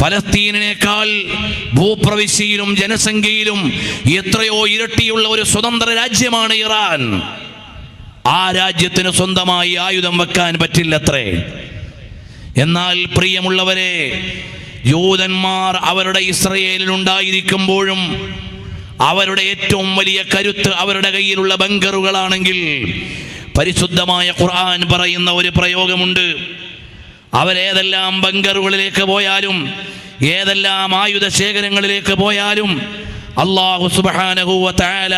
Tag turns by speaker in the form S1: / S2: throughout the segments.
S1: ഫലസ്തീനിനേക്കാൾ ഭൂപ്രവിശ്യയിലും ജനസംഖ്യയിലും എത്രയോ ഇരട്ടിയുള്ള ഒരു സ്വതന്ത്ര രാജ്യമാണ് ഇറാൻ. ആ രാജ്യത്തിന് സ്വന്തമായി ആയുധം വെക്കാൻ പറ്റില്ലത്രേ. എന്നാൽ പ്രിയമുള്ളവരെ, യൂതന്മാർ അവരുടെ ഇസ്രയേലിൽ ഉണ്ടായിരിക്കുമ്പോഴും അവരുടെ ഏറ്റവും വലിയ കരുത്ത് അവരുടെ കയ്യിലുള്ള ബങ്കറുകളാണെങ്കിൽ, പരിശുദ്ധമായ ഖുർആൻ പറയുന്ന ഒരു പ്രയോഗമുണ്ട്. അവരേതെല്ലാം ബങ്കറുകളിലേക്ക് പോയാലും ഏതെല്ലാം ആയുധ ശേഖരങ്ങളിലേക്ക് പോയാലും അല്ലാഹു സുബ്ഹാനഹു വ തആല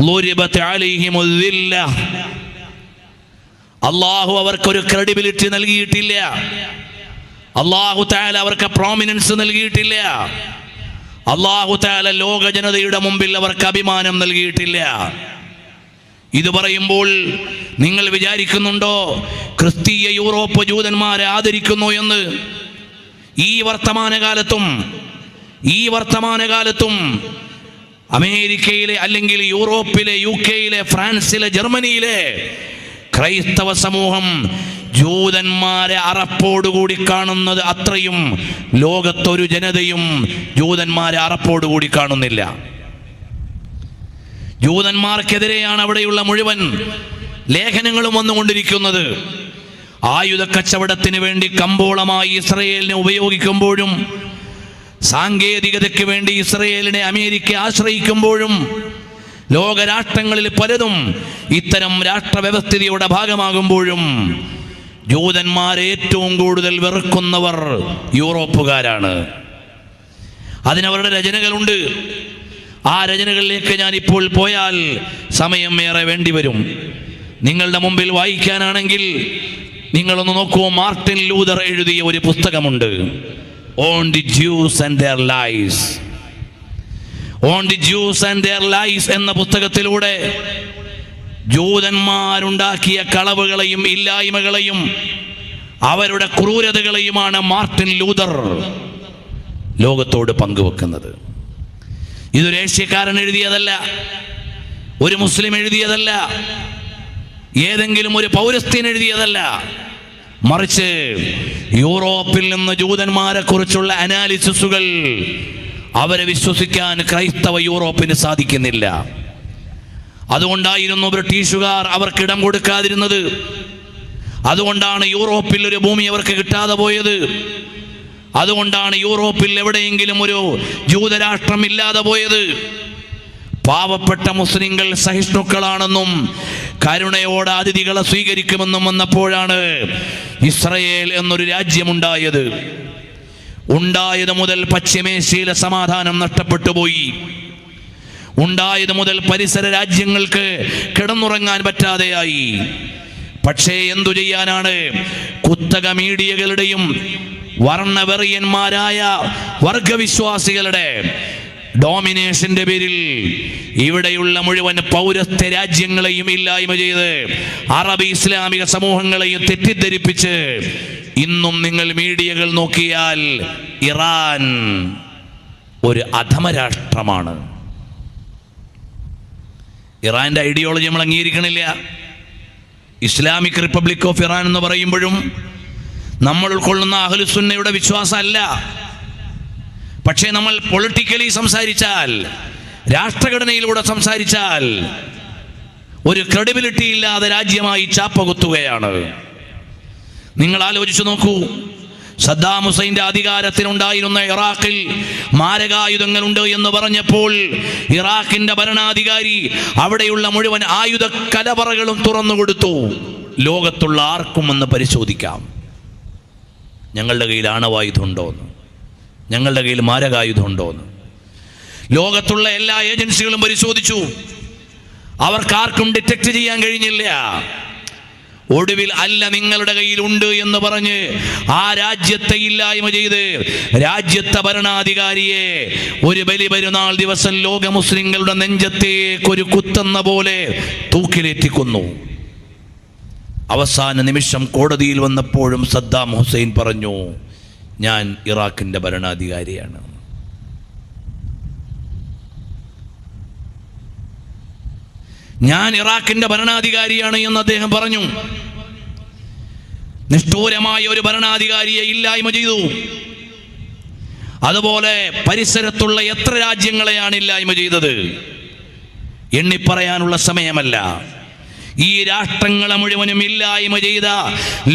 S1: ളുരിബത് അലൈഹിമുൽ ദില്ല, അല്ലാഹു അവർക്കൊരു ക്രെഡിബിലിറ്റി നൽകിയിട്ടില്ല. അല്ലാഹു തആല അവർക്ക് പ്രോമിനൻസ് നൽകിയിട്ടില്ല. അല്ലാഹു തആല ലോക ജനതയുടെ മുമ്പിൽ അവർക്ക് അഭിമാനം നൽകിയിട്ടില്ല. ഇത് പറയുമ്പോൾ നിങ്ങൾ വിചാരിക്കുന്നുണ്ടോ ക്രിസ്തീയ യൂറോപ്പ് ജൂതന്മാരെ ആദരിക്കുന്നു എന്ന്? ഈ വർത്തമാനകാലത്തും അമേരിക്കയിലെ അല്ലെങ്കിൽ യൂറോപ്പിലെ, യുകെയിലെ, ഫ്രാൻസിലെ, ജർമ്മനിയിലെ ക്രൈസ്തവ സമൂഹം ജൂതന്മാരെ അറപ്പോടുകൂടി കാണുന്നത് അത്രയും ലോകത്തൊരു ജനതയും ജൂതന്മാരെ അറപ്പോടുകൂടി കാണുന്നില്ല. ജൂതന്മാർക്കെതിരെയാണ് അവിടെയുള്ള മുഴുവൻ ലേഖനങ്ങളും വന്നുകൊണ്ടിരിക്കുന്നത്. ആയുധ കച്ചവടത്തിന് വേണ്ടി കമ്പോളമായി ഇസ്രയേലിനെ ഉപയോഗിക്കുമ്പോഴും, സാങ്കേതികതയ്ക്ക് വേണ്ടി ഇസ്രയേലിനെ അമേരിക്ക ആശ്രയിക്കുമ്പോഴും, ലോകരാഷ്ട്രങ്ങളിൽ പലതും ഇത്തരം രാഷ്ട്രവ്യവസ്ഥിതിയുടെ ഭാഗമാകുമ്പോഴും ജൂതന്മാരെ ഏറ്റവും കൂടുതൽ വെറുക്കുന്നവർ യൂറോപ്പുകാരാണ്. അതിനവരുടെ രചനകളുണ്ട്. ആ രചനകളിലേക്ക് ഞാൻ ഇപ്പോൾ പോയാൽ സമയം ഏറെ വേണ്ടിവരും. നിങ്ങളുടെ മുമ്പിൽ വായിക്കാനാണെങ്കിൽ നിങ്ങളൊന്ന് നോക്കൂ. മാർട്ടിൻ ലൂതർ എഴുതിയ ഒരു പുസ്തകമുണ്ട്, on the Jews and their lies. On the Jews and their lies എന്ന പുസ്തകത്തിലൂടെ ജൂതന്മാരുണ്ടാക്കിയ കളവുകളെയും ഇല്ലായ്മകളെയും അവരുടെ ക്രൂരതകളെയുമാണ് മാർട്ടിൻ ലൂതർ ലോകത്തോട് പങ്കുവെക്കുന്നത്. ഇതൊരു ഏഷ്യക്കാരൻ എഴുതിയതല്ല, ഒരു മുസ്ലിം എഴുതിയതല്ല, ഏതെങ്കിലും ഒരു പൗരസ്ത്യൻ എഴുതിയതല്ല. മറിച്ച് യൂറോപ്പിൽ നിന്ന് ജൂതന്മാരെ കുറിച്ചുള്ള അനാലിസിസുകൾ അവരെ വിശ്വസിക്കാൻ ക്രൈസ്തവ യൂറോപ്പിന് സാധിക്കുന്നില്ല. അതുകൊണ്ടായിരുന്നു ബ്രിട്ടീഷുകാർ അവർക്ക് ഇടം കൊടുക്കാതിരുന്നത്. അതുകൊണ്ടാണ് യൂറോപ്പിൽ ഒരു ഭൂമി അവർക്ക് കിട്ടാതെ പോയത്. അതുകൊണ്ടാണ് യൂറോപ്പിൽ എവിടെയെങ്കിലും ഒരു ജൂതരാഷ്ട്രം ഇല്ലാതെ പോയത്. പാവപ്പെട്ട മുസ്ലിങ്ങൾ സഹിഷ്ണുക്കളാണെന്നും കരുണയോടെ അതിഥികളെ സ്വീകരിക്കുമെന്നും വന്നപ്പോഴാണ് ഇസ്രയേൽ എന്നൊരു രാജ്യമുണ്ടായത്. ഉണ്ടായത് മുതൽ പശ്ചിമേഷ്യയിലെ സമാധാനം നഷ്ടപ്പെട്ടു പോയി. ഉണ്ടായത് മുതൽ പരിസര രാജ്യങ്ങൾക്ക് കിടന്നുറങ്ങാൻ പറ്റാതെയായി. പക്ഷേ എന്തു ചെയ്യാനാണ്? കുത്തക മീഡിയകളുടെയും വർണ്ണവെറിയന്മാരായ വർഗവിശ്വാസികളുടെ ഡോമിനേഷന്റെ പേരിൽ ഇവിടെയുള്ള മുഴുവൻ പൗരസ്ത്യ രാജ്യങ്ങളെയും ഇല്ലായ്മ ചെയ്ത് അറബ് ഇസ്ലാമിക സമൂഹങ്ങളെയും തെറ്റിദ്ധരിപ്പിച്ച് ഇന്നും നിങ്ങൾ മീഡിയകൾ നോക്കിയാൽ ഇറാൻ ഒരു അധമരാഷ്ട്രമാണ്. ഇറാന്റെ ഐഡിയോളജി നമ്മൾ അംഗീകരിക്കണില്ല. ഇസ്ലാമിക് റിപ്പബ്ലിക് ഓഫ് ഇറാൻ എന്ന് പറയുമ്പോഴും നമ്മൾ ഉൾക്കൊള്ളുന്ന അഹ്ലുസുന്നയുടെ വിശ്വാസമല്ല. പക്ഷേ നമ്മൾ പൊളിറ്റിക്കലി സംസാരിച്ചാൽ, രാഷ്ട്രഘടനയിലൂടെ സംസാരിച്ചാൽ ഒരു ക്രെഡിബിലിറ്റി ഇല്ലാതെ രാജ്യമായി ചാപ്പകുത്തുകയാണ്. നിങ്ങൾ ആലോചിച്ചു നോക്കൂ. സദ്ദാം ഹുസൈൻ്റെ അധികാരത്തിനുണ്ടായിരുന്ന ഇറാഖിൽ മാരകായുധങ്ങളുണ്ട് എന്ന് പറഞ്ഞപ്പോൾ ഇറാഖിന്റെ ഭരണാധികാരി അവിടെയുള്ള മുഴുവൻ ആയുധ കലവറകളും തുറന്നുകൊടുത്തു. ലോകത്തുള്ള ആർക്കും ഒന്ന് പരിശോധിക്കാം, ഞങ്ങളുടെ കയ്യിൽ ആണവായുധം ഉണ്ടോന്ന്, ഞങ്ങളുടെ കയ്യിൽ മാരകായുധം ഉണ്ടോന്ന്. ലോകത്തുള്ള എല്ലാ ഏജൻസികളും പരിശോധിച്ചു. അവർക്കാർക്കും ഡിറ്റക്ട് ചെയ്യാൻ കഴിഞ്ഞില്ല. ഒടുവിൽ അല്ല, നിങ്ങളുടെ കയ്യിലുണ്ട് എന്ന് പറഞ്ഞ് ആ രാജ്യത്തെ ഇല്ലായ്മ ചെയ്ത് രാജ്യത്തെ ഭരണാധികാരിയെ ഒരു ബലിപെരുന്നാൾ ദിവസം ലോക മുസ്ലിങ്ങളുടെ നെഞ്ചത്തേക്ക് ഒരു കുത്തുന്ന പോലെ തൂക്കിലേറ്റിക്കൊന്നു. അവസാന നിമിഷം കോടതിയിൽ വന്നപ്പോഴും സദ്ദാം ഹുസൈൻ പറഞ്ഞു, ഞാൻ ഇറാഖിന്റെ ഭരണാധികാരിയാണ്. ഞാൻ ഇറാഖിന്റെ ഭരണാധികാരിയാണ് എന്ന് അദ്ദേഹം പറഞ്ഞു. നിഷ്ഠൂരമായ ഒരു ഭരണാധികാരിയെ ഇല്ലായ്മ ചെയ്തു. അതുപോലെ പരിസരത്തുള്ള എത്ര രാജ്യങ്ങളെയാണ് ഇല്ലായ്മ ചെയ്തത്? എണ്ണിപ്പറയാനുള്ള സമയമല്ല. ഈ രാഷ്ട്രങ്ങളെ മുഴുവനും ഇല്ലായ്മ ചെയ്ത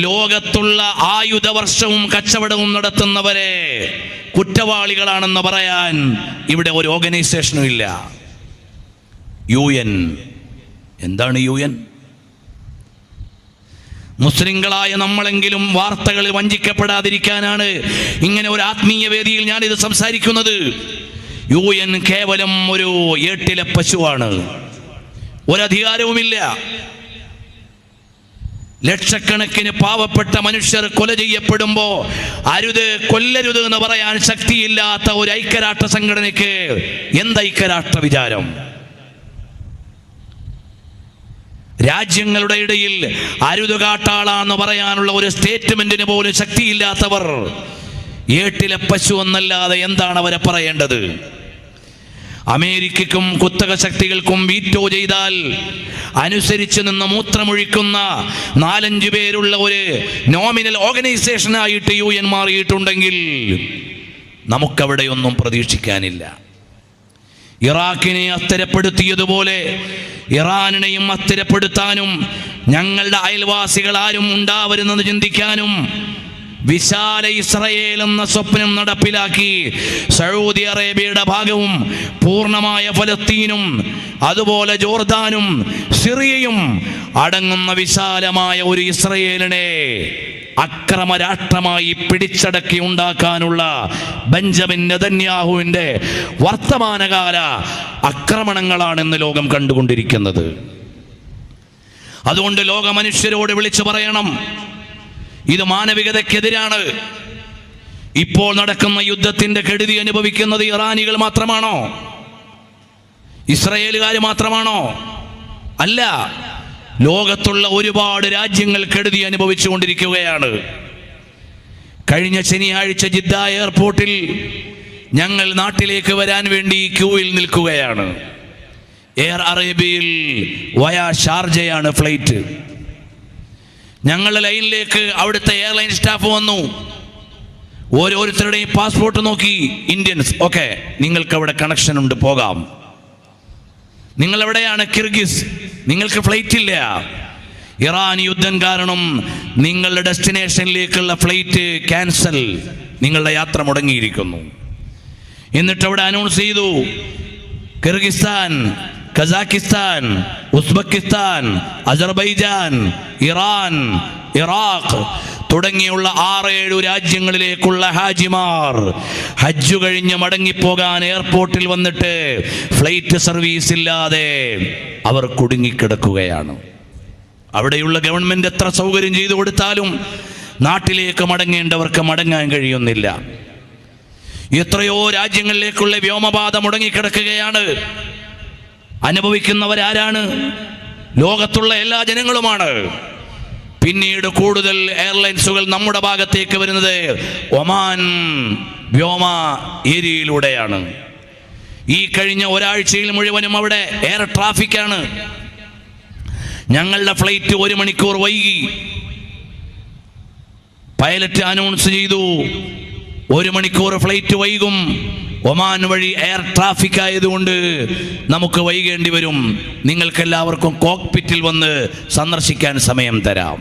S1: ലോകത്തുള്ള ആയുധവർഷവും കച്ചവടവും നടത്തുന്നവരെ കുറ്റവാളികളാണെന്ന് പറയാൻ ഇവിടെ ഒരു ഓർഗനൈസേഷനും ഇല്ല. UN. എന്താണ് UN? മുസ്ലിങ്ങളായ നമ്മളെങ്കിലും വാർത്തകളിൽ വഞ്ചിക്കപ്പെടാതിരിക്കാനാണ് ഇങ്ങനെ ഒരു ആത്മീയ വേദിയിൽ ഞാനിത് സംസാരിക്കുന്നത്. UN കേവലം ഒരു ഏട്ടിലെ പശുവാണ്, ഒരധികാരവുമില്ല. ലക്ഷക്കണക്കിന് പാവപ്പെട്ട മനുഷ്യർ കൊല ചെയ്യപ്പെടുമ്പോ അരുത്, കൊല്ലരുത് എന്ന് പറയാൻ ശക്തിയില്ലാത്ത ഒരു ഐക്യരാഷ്ട്ര സംഘടനയ്ക്ക് എന്ത് ഐക്യരാഷ്ട്ര വിചാരം? രാജ്യങ്ങളുടെ ഇടയിൽ അരുത് കാട്ടാളാന്ന് പറയാനുള്ള ഒരു സ്റ്റേറ്റ്മെന്റിന് പോലും ശക്തിയില്ലാത്തവർ ഏട്ടിലെ പശു എന്നല്ലാതെ എന്താണ് അവരെ പറയേണ്ടത്? അമേരിക്കയ്ക്കും കുത്തക ശക്തികൾക്കും വീറ്റോ ചെയ്താൽ അനുസരിച്ച് നിന്ന് മൂത്രമൊഴിക്കുന്ന 4-5 പേരുള്ള ഒരു നോമിനൽ ഓർഗനൈസേഷനായിട്ട് UN മാറിയിട്ടുണ്ടെങ്കിൽ നമുക്കവിടെയൊന്നും പ്രതീക്ഷിക്കാനില്ല. ഇറാഖിനെ അസ്ഥിരപ്പെടുത്തിയതുപോലെ ഇറാനിനെയും അസ്ഥിരപ്പെടുത്താനും ഞങ്ങളുടെ അയൽവാസികൾ ആരും ഉണ്ടാവരുതെന്ന് ചിന്തിക്കാനും വിശാല ഇസ്രയേൽ എന്ന സ്വപ്നം നടപ്പിലാക്കി സൗദി അറേബ്യയുടെ ഭാഗവും പൂർണ്ണമായ ഫലസ്തീനും അതുപോലെ ജോർദാനും സിറിയയും അടങ്ങുന്ന വിശാലമായ ഒരു ഇസ്രയേലിനെ അക്രമ രാഷ്ട്രമായി പിടിച്ചടക്കി ഉണ്ടാക്കാനുള്ള ബെഞ്ചമിൻ നെതന്യാഹുവിൻ്റെ വർത്തമാനകാല ആക്രമണങ്ങളാണെന്ന് ലോകം കണ്ടുകൊണ്ടിരിക്കുന്നത്. അതുകൊണ്ട് ലോക മനുഷ്യരോട് വിളിച്ചു പറയണം, ഇത് മാനവികതയ്ക്കെതിരാണ്. ഇപ്പോൾ നടക്കുന്ന യുദ്ധത്തിന്റെ കെടുതി അനുഭവിക്കുന്നത് ഇറാനികൾ മാത്രമാണോ? ഇസ്രായേലുകാർ മാത്രമാണോ? അല്ല, ലോകത്തുള്ള ഒരുപാട് രാജ്യങ്ങൾ കെടുതി അനുഭവിച്ചുകൊണ്ടിരിക്കുകയാണ്. കഴിഞ്ഞ ശനിയാഴ്ച ജിദ്ദ എയർപോർട്ടിൽ ഞങ്ങൾ നാട്ടിലേക്ക് വരാൻ വേണ്ടി ക്യൂവിൽ നിൽക്കുകയാണ്. എയർ അറേബ്യയിൽ വയാ ഷാർജയാണ് ഫ്ലൈറ്റ്. ഞങ്ങളുടെ ലൈനിലേക്ക് അവിടുത്തെ എയർലൈൻ സ്റ്റാഫ് വന്നു. ഓരോരുത്തരുടെയും പാസ്പോർട്ട് നോക്കി. ഇന്ത്യൻസ്, ഓക്കെ, നിങ്ങൾക്ക് അവിടെ കണക്ഷൻ ഉണ്ട്, പോകാം. നിങ്ങൾ എവിടെയാണ്? കിർഗിസ്, നിങ്ങൾക്ക് ഫ്ലൈറ്റ് ഇല്ല. ഇറാൻ യുദ്ധം കാരണം നിങ്ങളുടെ ഡെസ്റ്റിനേഷനിലേക്കുള്ള ഫ്ലൈറ്റ് ക്യാൻസൽ, നിങ്ങളുടെ യാത്ര മുടങ്ങിയിരിക്കുന്നു. എന്നിട്ട് അവിടെ അനൗൺസ് ചെയ്തു, Kyrgyzstan, Kazakhstan, Uzbekistan, Azerbaijan, Iran, Iraq തുടങ്ങിയുള്ള 6-7 രാജ്യങ്ങളിലേക്കുള്ള ഹാജിമാർ ഹജ്ജ് കഴിഞ്ഞ് മടങ്ങിപ്പോകാൻ എയർപോർട്ടിൽ വന്നിട്ട് ഫ്ലൈറ്റ് സർവീസ് ഇല്ലാതെ അവർ കുടുങ്ങിക്കിടക്കുകയാണ്. അവിടെയുള്ള ഗവൺമെന്റ് എത്ര സൗകര്യം ചെയ്തു കൊടുത്താലും നാട്ടിലേക്ക് മടങ്ങേണ്ടവർക്ക് മടങ്ങാൻ കഴിയുന്നില്ല. എത്രയോ രാജ്യങ്ങളിലേക്കുള്ള വ്യോമപാത മുടങ്ങിക്കിടക്കുകയാണ്. അനുഭവിക്കുന്നവരാരാണ്? ലോകത്തുള്ള എല്ലാ ജനങ്ങളുമാണ്. പിന്നീട് കൂടുതൽ എയർലൈൻസുകൾ നമ്മുടെ ഭാഗത്തേക്ക് വരുന്നത് ഒമാൻ വ്യോമ ഏരിയയിലൂടെയാണ്. ഈ കഴിഞ്ഞ ഒരാഴ്ചയിൽ മുഴുവനും അവിടെ എയർ ട്രാഫിക്കാണ്. ഞങ്ങളുടെ ഫ്ലൈറ്റ് 1 മണിക്കൂർ വൈകി. പൈലറ്റ് അനൗൺസ് ചെയ്തു, 1 മണിക്കൂർ ഫ്ലൈറ്റ് വൈകും, ഒമാൻ വഴി എയർ ട്രാഫിക് ആയതുകൊണ്ട് നമുക്ക് വൈകേണ്ടി വരും, നിങ്ങൾക്കെല്ലാവർക്കും കോക്പിറ്റിൽ വന്ന് സന്ദർശിക്കാൻ സമയം തരാം.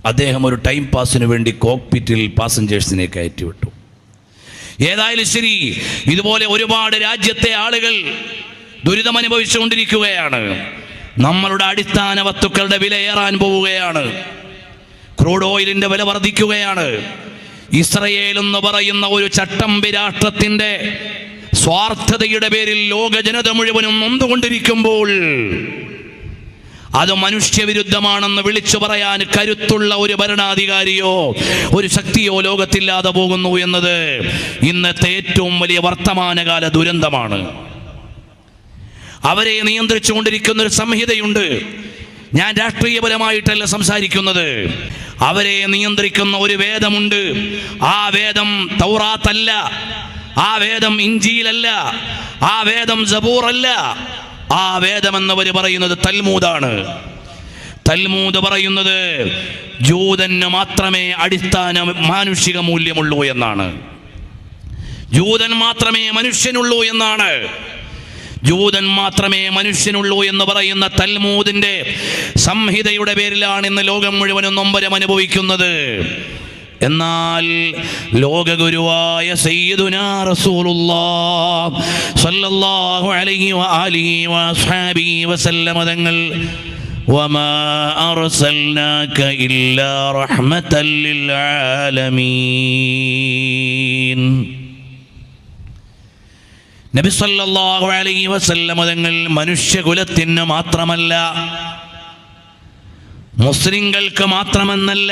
S1: അദ്ദേഹം ഒരു ടൈം പാസിന് വേണ്ടി കോക്പിറ്റിൽ പാസഞ്ചേഴ്സിനെ കയറ്റിവിട്ടു. ഏതായാലും ശരി, ഇതുപോലെ ഒരുപാട് രാജ്യത്തെ ആളുകൾ ദുരിതമനുഭവിച്ചുകൊണ്ടിരിക്കുകയാണ്. നമ്മളുടെ അടിസ്ഥാന വസ്തുക്കളുടെ വില ഏറാൻ പോവുകയാണ്. ക്രൂഡ് ഓയിലിന്റെ വില വർദ്ധിക്കുകയാണ്. ഇസ്രയേൽ എന്ന് പറയുന്ന ഒരു ചട്ടമ്പി രാഷ്ട്രത്തിന്റെ സ്വാർത്ഥതയുടെ പേരിൽ ലോക ജനത മുഴുവനും നൊന്തുകൊണ്ടിരിക്കുമ്പോൾ അത് മനുഷ്യവിരുദ്ധമാണെന്ന് വിളിച്ചു പറയാൻ കരുത്തുള്ള ഒരു ഭരണാധികാരിയോ ഒരു ശക്തിയോ ലോകത്തില്ലാതെ പോകുന്നു എന്നത് ഇന്നത്തെ ഏറ്റവും വലിയ വർത്തമാനകാല ദുരന്തമാണ്. അവരെ നിയന്ത്രിച്ചുകൊണ്ടിരിക്കുന്ന ഒരു സംഹിതയുണ്ട്. ഞാൻ രാഷ്ട്രീയപരമായിട്ടല്ല സംസാരിക്കുന്നത്. അവരെ നിയന്ത്രിക്കുന്ന ഒരു വേദമുണ്ട്. ആ വേദം തൗറാത്തല്ല, ആ വേദം ഇഞ്ചീലല്ല, ആ വേദം സബൂറല്ല. ആ വേദമെന്നവർ പറയുന്നത് തൽമൂദാണ്. തൽമൂദ് പറയുന്നത് ജൂതന് മാത്രമേ അടിസ്ഥാന മാനുഷിക മൂല്യമുള്ളൂ എന്നാണ്. ജൂതൻ മാത്രമേ മനുഷ്യനുള്ളൂ എന്നാണ്. ജൂതൻ മാത്രമേ മനുഷ്യനുള്ളൂ എന്ന് പറയുന്ന തൽമൂദിന്റെ സംഹിതയുടെ പേരിലാണ് ഇന്ന് ലോകം മുഴുവനും നൊമ്പരം അനുഭവിക്കുന്നത്. എന്നാൽ ലോകഗുരുവായ സയ്യിദുനാ റസൂലുള്ളാഹ് സ്വല്ലല്ലാഹു അലൈഹി വആലിഹി വഅസ്ഹാബിഹി വസല്ലമ തങ്ങൾ വമാ അർസൽനാക ഇല്ലാ റഹ്മതൽ ലിൽ ആലമീൻ. നബി സല്ലല്ലാഹു അലൈഹി വസല്ലമ തങ്ങൾ മനുഷ്യകുലത്തിന് മാത്രമല്ല, മുസ്ലിങ്ങൾക്ക് മാത്രമെന്നല്ല,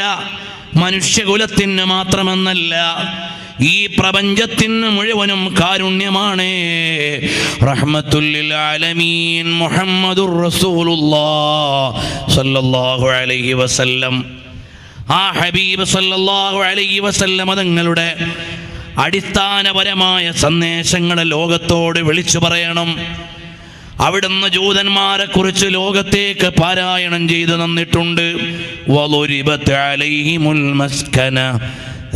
S1: മനുഷ്യകുലത്തിന് മാത്രമെന്നല്ല, ഈ പ്രപഞ്ചത്തിന് മുഴുവനും കാരുണ്യമാണ്. റഹ്മത്തുൽ ലിൽ ആലമീൻ മുഹമ്മദുർ റസൂലുള്ളാഹ് സ്വല്ലല്ലാഹു അലൈഹി വസല്ലം. ആ ഹബീബ് സ്വല്ലല്ലാഹു അലൈഹി വസല്ലം തങ്ങളുടെ അടിസ്ഥാനപരമായ സന്ദേശങ്ങളെ ലോകത്തോട് വിളിച്ചു പറയണം. അവിടുന്ന് ജൂതന്മാരെ കുറിച്ച് ലോകത്തേക്ക് പാരായണം ചെയ്തു തന്നിട്ടുണ്ട്. വളുരിബത് അലൈഹിമുൽ മസ്കന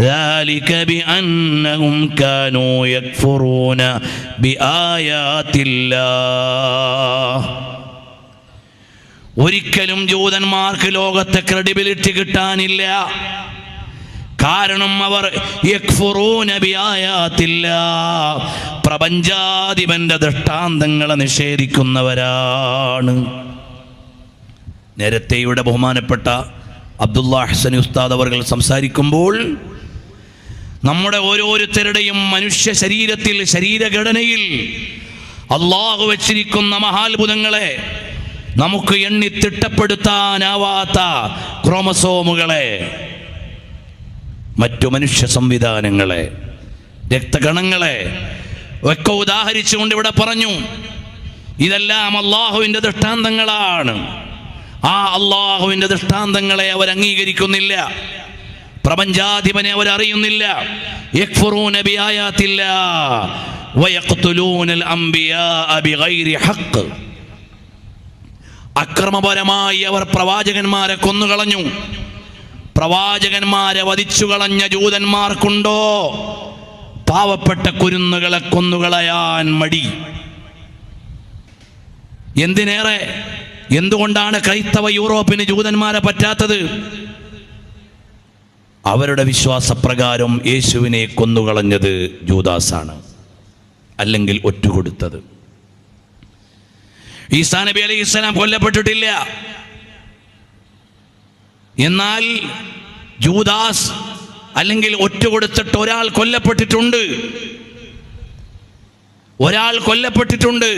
S1: ذلك بأنهم كانوا يكفرون بآيات الله. ഒരിക്കലും ജൂതന്മാർക്ക് ലോകത്തെ ക്രെഡിബിലിറ്റി കിട്ടാനില്ല. കാരണം അവർ യക്ഫുറൂന ബിആയാത്തില്ലാഹ്, പ്രപഞ്ചാധിപന്റെ ദൃഷ്ടാന്തങ്ങളെ നിഷേധിക്കുന്നവരാണ്. നേരത്തെ ഇവിടെ ബഹുമാനപ്പെട്ട അബ്ദുല്ലാ ഹസനി ഉസ്താദ് അവർ സംസാരിക്കുമ്പോൾ നമ്മുടെ ഓരോരുത്തരുടെയും മനുഷ്യ ശരീരത്തിൽ, ശരീരഘടനയിൽ അള്ളാഹു വച്ചിരിക്കുന്ന മഹാത്ഭുതങ്ങളെ, നമുക്ക് എണ്ണി തിട്ടപ്പെടുത്താനാവാത്ത ക്രോമസോമുകളെ, മറ്റു മനുഷ്യ സംവിധാനങ്ങളെ, രക്തഗണങ്ങളെ ഒക്കെ ഉദാഹരിച്ചുകൊണ്ട് ഇവിടെ പറഞ്ഞു. ഇതെല്ലാം അള്ളാഹുവിൻ്റെ ദൃഷ്ടാന്തങ്ങളാണ്. ആ അള്ളാഹുവിൻ്റെ ദൃഷ്ടാന്തങ്ങളെ അവർ അംഗീകരിക്കുന്നില്ല. പ്രപഞ്ചാധിപനെ അവർ അറിയുന്നില്ല. യക്ഫുറൂന ബിആയാത്തില്ലാഹ് വയഖ്തുലൂനൽ അംബിയാഅ ബിഗൈരി ഹഖ്. അക്രമപരമായി അവർ പ്രവാചകന്മാരെ കൊന്നുകളഞ്ഞു. പ്രവാചകന്മാരെ വധിച്ചു കളഞ്ഞ ജൂതന്മാർക്കുണ്ടോ പാവപ്പെട്ട കുരുന്നുകളെ കൊന്നുകളയാൻ മടി? എന്തിനേറെ, എന്തുകൊണ്ടാണ് ക്രൈസ്തവ യൂറോപ്പിന് ജൂതന്മാരെ പറ്റാത്തത്? അവരുടെ വിശ്വാസപ്രകാരം യേശുവിനെ കൊന്നുകളഞ്ഞത് ജൂദാസാണ്, അല്ലെങ്കിൽ ഒറ്റുകൊടുത്തത്. ഈസാ നബി അലൈഹിസ്സലാം കൊല്ലപ്പെട്ടിട്ടില്ല. എന്നാൽ ജൂദാസ് അല്ലെങ്കിൽ ഒറ്റുകൊടുത്തിട്ട് ഒരാൾ കൊല്ലപ്പെട്ടിട്ടുണ്ട്. ഒരാൾ കൊല്ലപ്പെട്ടിട്ടുണ്ട്.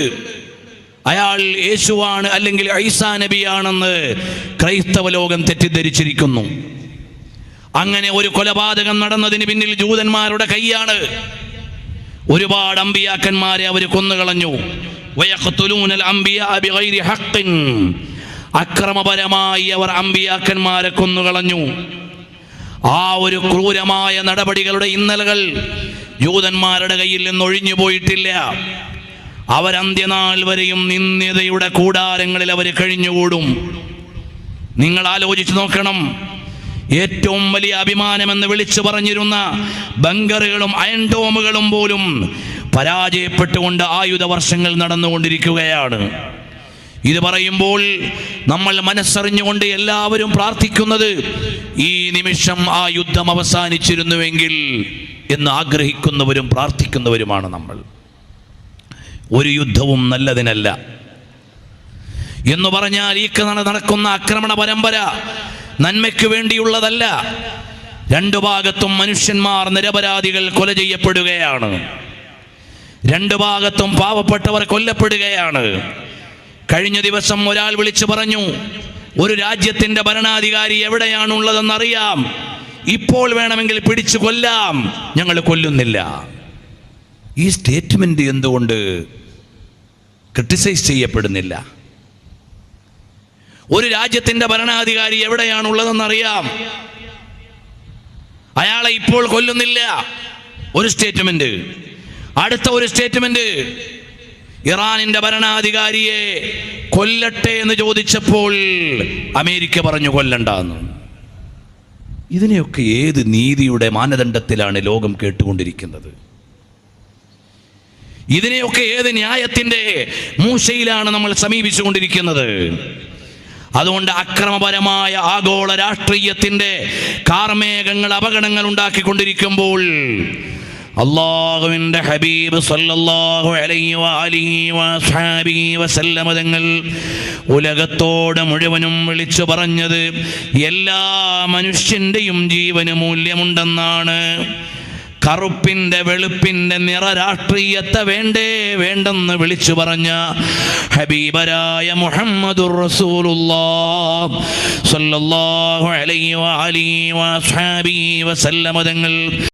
S1: അയാൾ യേശുവാണ് അല്ലെങ്കിൽ ഈസാ നബിയാണെന്ന് ക്രൈസ്തവ ലോകം തെറ്റിദ്ധരിച്ചിരിക്കുന്നു. അങ്ങനെ ഒരു കൊലപാതകം നടന്നതിന് പിന്നിൽ ജൂതന്മാരുടെ കൈയാണ്. ഒരുപാട് അമ്പിയാക്കന്മാരെ അവർ കൊന്നുകളഞ്ഞു. വയഖ്തുലൂനൽ അംബിയാഅ ബിഗൈരി ഹഖ്ഖിൻ. അക്രമപരമായി അവർ അമ്പിയാക്കന്മാരെ കൊന്നുകളഞ്ഞു. ആ ഒരു ക്രൂരമായ നടപടികളുടെ ഇന്നലകൾ ജൂതന്മാരുടെ കയ്യിൽ നിന്ന് ഒഴിഞ്ഞു പോയിട്ടില്ല. അവർ അന്ത്യനാൾ വരെയും നിന്ദ്യതയുടെ കൂടാരങ്ങളിൽ അവർ കഴിഞ്ഞുകൂടും. നിങ്ങൾ ആലോചിച്ച് നോക്കണം. ഏറ്റവും വലിയ അഭിമാനമെന്ന് വിളിച്ചു പറഞ്ഞിരുന്ന ബങ്കറുകളും അയൺ ഡോമുകളും പോലും പരാജയപ്പെട്ടുകൊണ്ട് ആയുധ വർഷങ്ങൾ നടന്നുകൊണ്ടിരിക്കുകയാണ്. ഇത് പറയുമ്പോൾ നമ്മൾ മനസ്സറിഞ്ഞുകൊണ്ട് എല്ലാവരും പ്രാർത്ഥിക്കുന്നത് ഈ നിമിഷം ആ യുദ്ധം അവസാനിച്ചിരുന്നുവെങ്കിൽ എന്ന് ആഗ്രഹിക്കുന്നവരും പ്രാർത്ഥിക്കുന്നവരുമാണ് നമ്മൾ. ഒരു യുദ്ധവും നല്ലതിനല്ല എന്ന് പറഞ്ഞാൽ ഈ നടക്കുന്ന ആക്രമണ പരമ്പര നന്മയ്ക്ക് വേണ്ടിയുള്ളതല്ല. രണ്ടു ഭാഗത്തും മനുഷ്യന്മാർ, നിരപരാധികൾ കൊല ചെയ്യപ്പെടുകയാണ്. രണ്ടു ഭാഗത്തും പാവപ്പെട്ടവർ കൊല്ലപ്പെടുകയാണ്. കഴിഞ്ഞ ദിവസം ഒരാൾ വിളിച്ചു പറഞ്ഞു, ഒരു രാജ്യത്തിന്റെ ഭരണാധികാരി എവിടെയാണുള്ളതെന്നറിയാം, ഇപ്പോൾ വേണമെങ്കിൽ പിടിച്ചു കൊല്ലാം, ഞങ്ങൾ കൊല്ലുന്നില്ല. ഈ സ്റ്റേറ്റ്മെന്റ് എന്തുകൊണ്ട് ക്രിട്ടിസൈസ് ചെയ്യപ്പെടുന്നില്ല? ഒരു രാജ്യത്തിന്റെ ഭരണാധികാരി എവിടെയാണുള്ളതെന്നറിയാം, അയാളെ ഇപ്പോൾ കൊല്ലുന്നില്ല. ഒരു സ്റ്റേറ്റ്മെന്റ്. അടുത്ത ഒരു സ്റ്റേറ്റ്മെന്റ്, ഇറാനിന്റെ ഭരണാധികാരിയെ കൊല്ലട്ടെ എന്ന് ചോദിച്ചപ്പോൾ അമേരിക്ക പറഞ്ഞു കൊല്ലണ്ടെന്ന്. ഇതിനെയൊക്കെ ഏത് നീതിയുടെ മാനദണ്ഡത്തിലാണ് ലോകം കേട്ടുകൊണ്ടിരിക്കുന്നത്? ഇതിനെയൊക്കെ ഏത് ന്യായത്തിൻ്റെ മൂശയിലാണ് നമ്മൾ സമീപിച്ചുകൊണ്ടിരിക്കുന്നത്? അതുകൊണ്ട് അക്രമപരമായ ആഗോള രാഷ്ട്രീയത്തിൻ്റെ കാർമേഘങ്ങൾ അപകടങ്ങൾ ഉണ്ടാക്കിക്കൊണ്ടിരിക്കുമ്പോൾ അല്ലാഹുവിൻ്റെ ഹബീബ് സല്ലല്ലാഹു അലൈഹി വഅലിഹി വസല്ലം തങ്ങൾ ഉലകത്തോട് മുഴുവനും വിളിച്ചു പറഞ്ഞത് എല്ലാ മനുഷ്യൻ്റെയും ജീവന് മൂല്യമുണ്ടെന്നാണ്. കറുപ്പിൻ്റെ വെളുപ്പിൻ്റെ നിറ രാഷ്ട്രീയത്തെ വേണ്ടെന്ന് വിളിച്ചു പറഞ്ഞ ഹബീബരായ മുഹമ്മദുർ റസൂലുള്ളാഹ് സ്വല്ലല്ലാഹു അലൈഹി വഅലിഹി വസല്ലം തങ്ങൾ